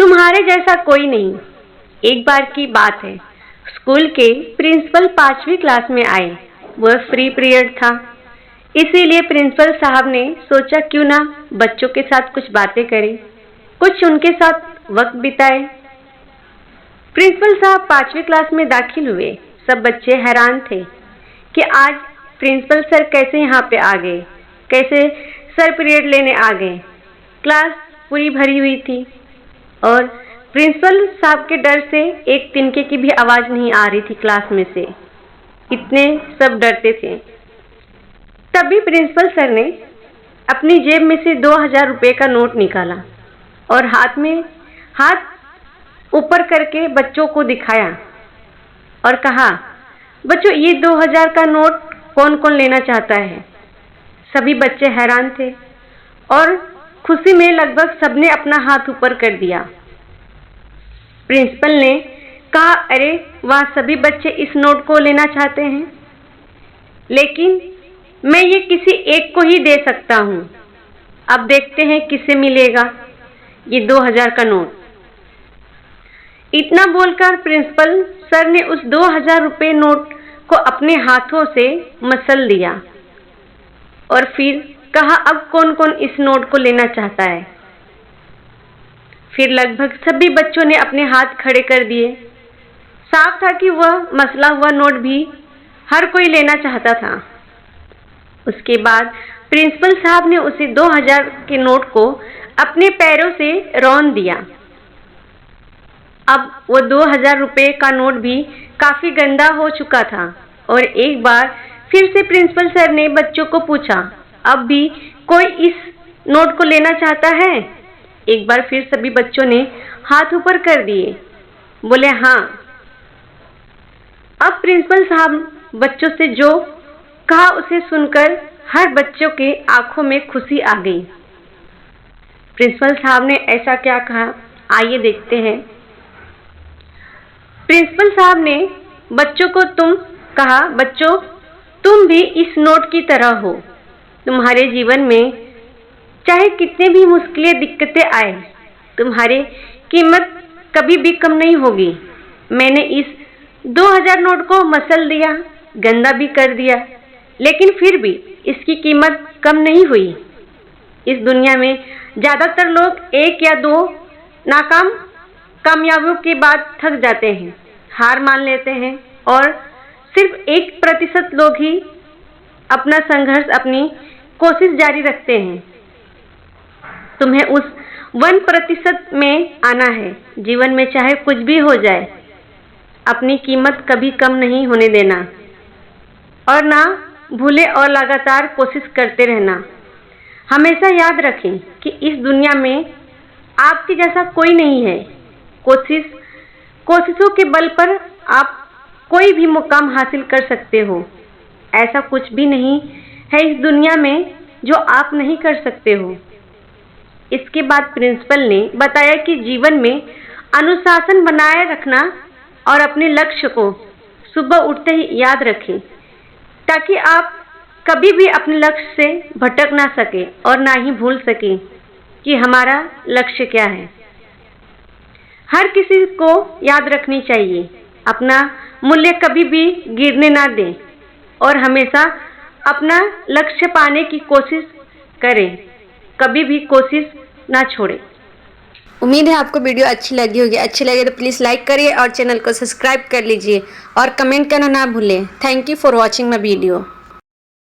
तुम्हारे जैसा कोई नहीं। एक बार की बात है, स्कूल के प्रिंसिपल 5वीं क्लास में आए। वह फ्री पीरियड था, इसीलिए प्रिंसिपल साहब ने सोचा क्यों ना बच्चों के साथ कुछ बातें करें, कुछ उनके साथ वक्त बिताए। प्रिंसिपल साहब 5वीं क्लास में दाखिल हुए। सब बच्चे हैरान थे कि आज प्रिंसिपल सर कैसे यहाँ पे आ गए, कैसे सर पीरियड लेने आ गए। क्लास पूरी भरी हुई थी और प्रिंसिपल साहब के डर से एक तिनके की भी आवाज़ नहीं आ रही थी क्लास में से, इतने सब डरते थे। तभी प्रिंसिपल सर ने अपनी जेब में से 2000 रुपये का नोट निकाला और हाथ ऊपर करके बच्चों को दिखाया और कहा, बच्चों ये 2000 का नोट कौन कौन लेना चाहता है। सभी बच्चे हैरान थे और खुशी में लगभग सबने अपना हाथ ऊपर कर दिया। प्रिंसिपल ने कहा, अरे वाह, सभी बच्चे इस नोट को लेना चाहते हैं, लेकिन मैं ये किसी एक को ही दे सकता हूँ। अब देखते हैं किसे मिलेगा ये 2000 का नोट। इतना बोलकर प्रिंसिपल सर ने उस 2000 रुपये नोट को अपने हाथों से मसल दिया और फिर कहा, अब कौन कौन इस नोट को लेना चाहता है। फिर लगभग सभी बच्चों ने अपने हाथ खड़े कर दिए। साफ था कि वह मसला हुआ नोट भी हर कोई लेना चाहता था। उसके बाद प्रिंसिपल साहब ने उसे 2000 के नोट को अपने पैरों से रौंद दिया। अब वो 2000 रुपये का नोट भी काफ़ी गंदा हो चुका था और एक बार फिर से प्रिंसिपल सर ने बच्चों को पूछा, अब भी कोई इस नोट को लेना चाहता है। एक बार फिर सभी बच्चों ने हाथ ऊपर कर दिए, बोले हाँ। अब प्रिंसिपल साहब बच्चों से जो कहा उसे सुनकर हर बच्चों के आंखों में खुशी आ गई। प्रिंसिपल साहब ने ऐसा क्या कहा, आइए देखते हैं। प्रिंसिपल साहब ने बच्चों को कहा, बच्चों तुम भी इस नोट की तरह हो। तुम्हारे जीवन में चाहे कितने भी मुश्किलें दिक्कतें आए, तुम्हारी कीमत कभी भी कम नहीं होगी। मैंने इस 2000 नोट को मसल दिया, गंदा भी कर दिया, लेकिन फिर भी इसकी कीमत कम नहीं हुई। इस दुनिया में ज़्यादातर लोग एक या दो कामयाबियों के बाद थक जाते हैं, हार मान लेते हैं और सिर्फ 1% लोग ही अपना संघर्ष, अपनी कोशिश जारी रखते हैं। तुम्हें उस 1% में आना है। जीवन में चाहे कुछ भी हो जाए, अपनी कीमत कभी कम नहीं होने देना और ना भूले और लगातार कोशिश करते रहना। हमेशा याद रखें कि इस दुनिया में आपके जैसा कोई नहीं है। कोशिशों के बल पर आप कोई भी मुकाम हासिल कर सकते हो। ऐसा कुछ भी नहीं है इस दुनिया में जो आप नहीं कर सकते हो। इसके बाद प्रिंसिपल ने बताया कि जीवन में अनुशासन बनाए रखना और अपने लक्ष्य को सुबह उठते ही याद रखें, ताकि आप कभी भी अपने लक्ष्य से भटक ना सके और ना ही भूल सके कि हमारा लक्ष्य क्या है। हर किसी को याद रखनी चाहिए, अपना मूल्य कभी भी गिरने ना दें और हमेशा अपना लक्ष्य पाने की कोशिश करें, कभी भी कोशिश ना छोड़ें। उम्मीद है आपको वीडियो अच्छी लगी होगी। अच्छी लगे तो प्लीज़ लाइक करिए और चैनल को सब्सक्राइब कर लीजिए और कमेंट करना ना भूलें। Thank you for watching my video.